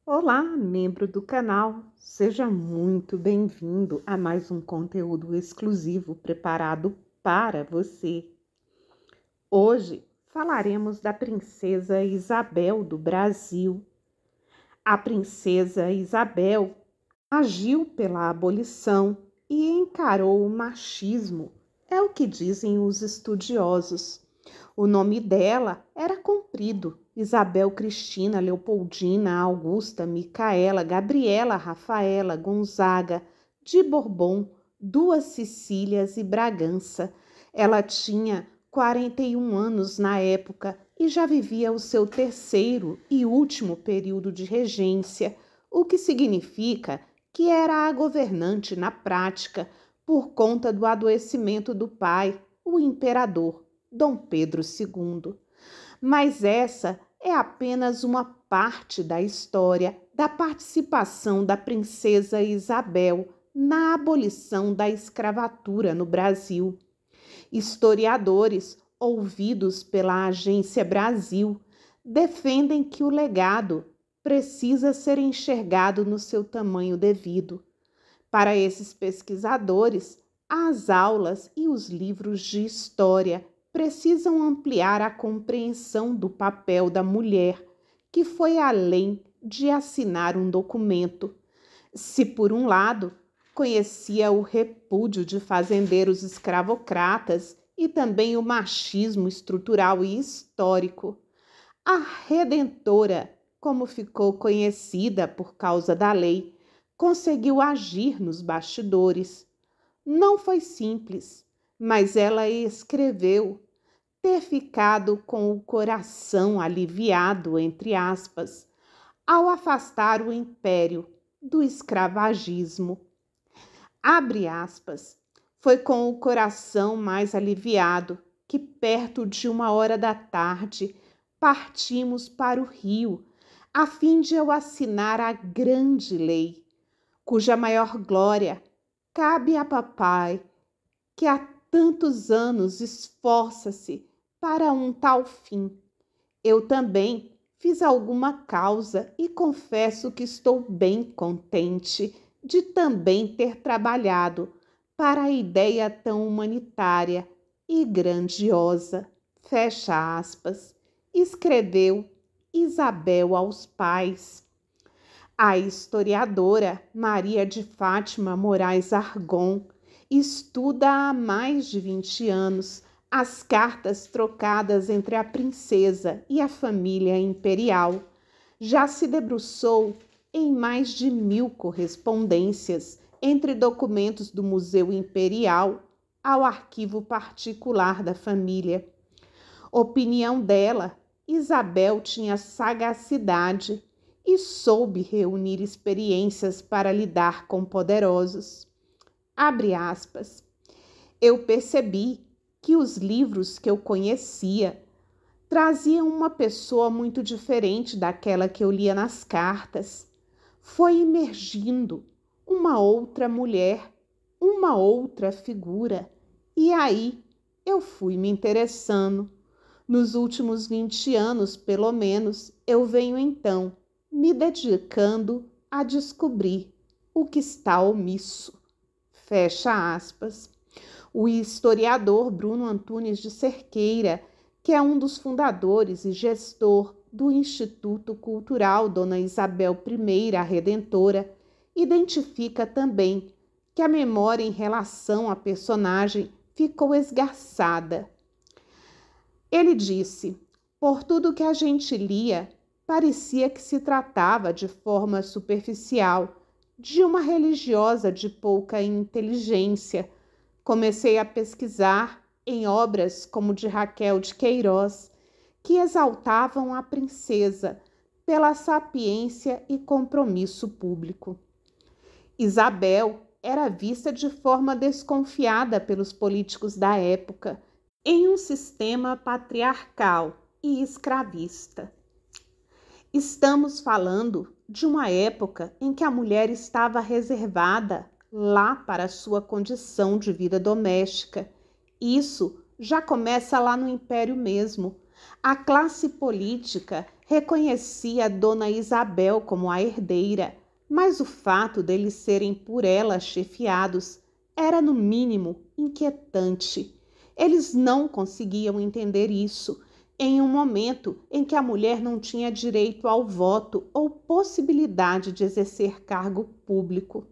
Olá, membro do canal, seja muito bem-vindo a mais um conteúdo exclusivo preparado para você. Hoje falaremos da princesa Isabel do Brasil. A princesa Isabel agiu pela abolição e encarou o machismo, é o que dizem os estudiosos. O nome dela era comprido: Isabel Cristina Leopoldina Augusta Micaela Gabriela Rafaela Gonzaga de Bourbon, Duas Sicílias e Bragança. Ela tinha 41 anos na época e já vivia o seu terceiro e último período de regência, o que significa que era a governante na prática por conta do adoecimento do pai, o imperador Dom Pedro II. Mas essa é apenas uma parte da história da participação da princesa Isabel na abolição da escravatura no Brasil. Historiadores, ouvidos pela Agência Brasil, defendem que o legado precisa ser enxergado no seu tamanho devido. Para esses pesquisadores, as aulas e os livros de história precisam ampliar a compreensão do papel da mulher, que foi além de assinar um documento. Se, por um lado, conhecia o repúdio de fazendeiros escravocratas e também o machismo estrutural e histórico, a Redentora, como ficou conhecida por causa da lei, conseguiu agir nos bastidores. Não foi simples, mas ela escreveu ter ficado com o coração aliviado, entre aspas, ao afastar o império do escravagismo. Abre aspas, foi com o coração mais aliviado que, perto de 1 hora da tarde, partimos para o Rio, a fim de eu assinar a grande lei, cuja maior glória cabe a papai, que há tantos anos esforça-se para um tal fim. Eu também fiz alguma causa e confesso que estou bem contente de também ter trabalhado para a ideia tão humanitária e grandiosa. Fecha aspas. Escreveu Isabel aos pais. A historiadora Maria de Fátima Moraes Argon estuda há mais de 20 anos as cartas trocadas entre a princesa e a família imperial. Já se debruçou em mais de 1000 correspondências entre documentos do Museu Imperial ao arquivo particular da família. Opinião dela, Isabel tinha sagacidade e soube reunir experiências para lidar com poderosos. Abre aspas. Eu percebi que os livros que eu conhecia traziam uma pessoa muito diferente daquela que eu lia nas cartas. Foi emergindo uma outra mulher, uma outra figura, e aí eu fui me interessando. Nos últimos 20 anos, pelo menos, eu venho então me dedicando a descobrir o que está omisso. Fecha aspas. O historiador Bruno Antunes de Cerqueira, que é um dos fundadores e gestor do Instituto Cultural Dona Isabel I, a Redentora, identifica também que a memória em relação à personagem ficou esgarçada. Ele disse: por tudo que a gente lia, parecia que se tratava de forma superficial, de uma religiosa de pouca inteligência. Comecei a pesquisar em obras como de Raquel de Queiroz, que exaltavam a princesa pela sapiência e compromisso público. Isabel era vista de forma desconfiada pelos políticos da época, em um sistema patriarcal e escravista. Estamos falando de uma época em que a mulher estava reservada lá para sua condição de vida doméstica. Isso já começa lá no Império mesmo. A classe política Reconhecia Dona Isabel como a herdeira, mas o fato deles serem por ela chefiados era, no mínimo, inquietante. Eles não conseguiam entender isso em um momento em que a mulher não tinha direito ao voto ou possibilidade de exercer cargo público.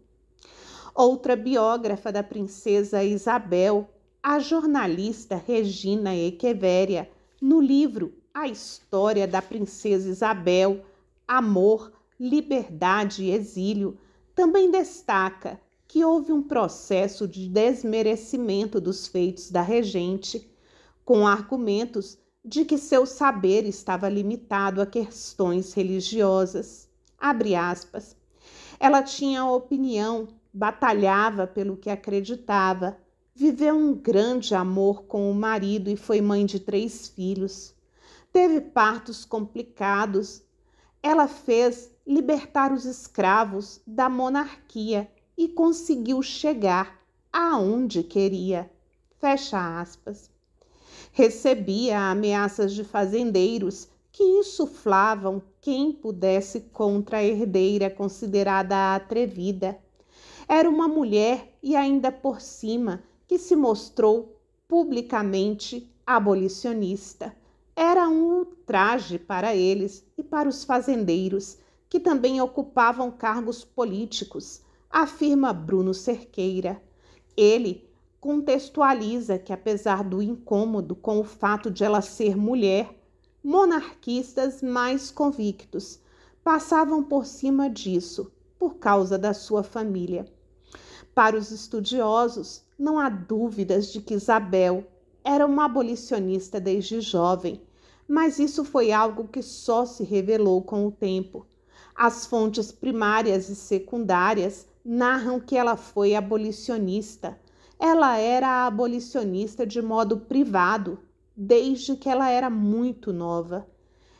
Outra biógrafa da princesa Isabel, a jornalista Regina Echeverria, no livro A História da Princesa Isabel, Amor, Liberdade e Exílio, também destaca que houve um processo de desmerecimento dos feitos da regente, com argumentos de que seu saber estava limitado a questões religiosas. Abre aspas. Ela tinha opinião, batalhava pelo que acreditava, viveu um grande amor com o marido e foi mãe de 3 filhos. Teve partos complicados. Ela fez libertar os escravos da monarquia e conseguiu chegar aonde queria. Fecha aspas. Recebia ameaças de fazendeiros que insuflavam quem pudesse contra a herdeira considerada atrevida. Era uma mulher e ainda por cima que se mostrou publicamente abolicionista. Era um ultraje para eles e para os fazendeiros, que também ocupavam cargos políticos, afirma Bruno Cerqueira. Ele contextualiza que, apesar do incômodo com o fato de ela ser mulher, monarquistas mais convictos passavam por cima disso, por causa da sua família. Para os estudiosos, não há dúvidas de que Isabel era uma abolicionista desde jovem, mas isso foi algo que só se revelou com o tempo. As fontes primárias e secundárias narram que ela foi abolicionista. Ela era abolicionista de modo privado, desde que ela era muito nova.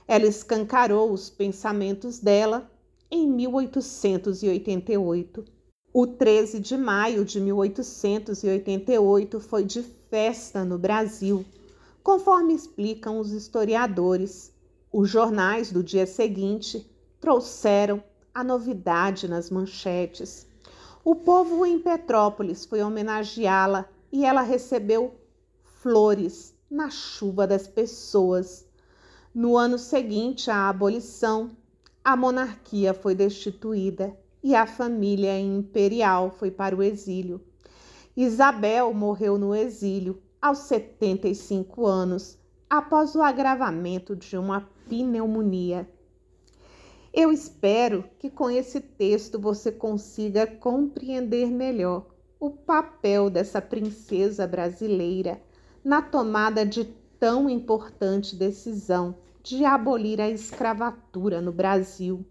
Ela escancarou os pensamentos dela em 1888. O 13 de maio de 1888 foi de festa no Brasil, conforme explicam os historiadores. Os jornais do dia seguinte trouxeram a novidade nas manchetes. O povo em Petrópolis foi homenageá-la e ela recebeu flores na chuva das pessoas. No ano seguinte à abolição, a monarquia foi destituída e a família imperial foi para o exílio. Isabel morreu no exílio aos 75 anos, após o agravamento de uma pneumonia. Eu espero que com esse texto você consiga compreender melhor o papel dessa princesa brasileira na tomada de tão importante decisão de abolir a escravatura no Brasil.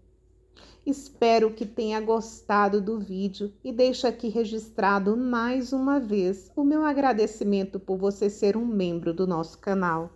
Espero que tenha gostado do vídeo e deixo aqui registrado mais uma vez o meu agradecimento por você ser um membro do nosso canal.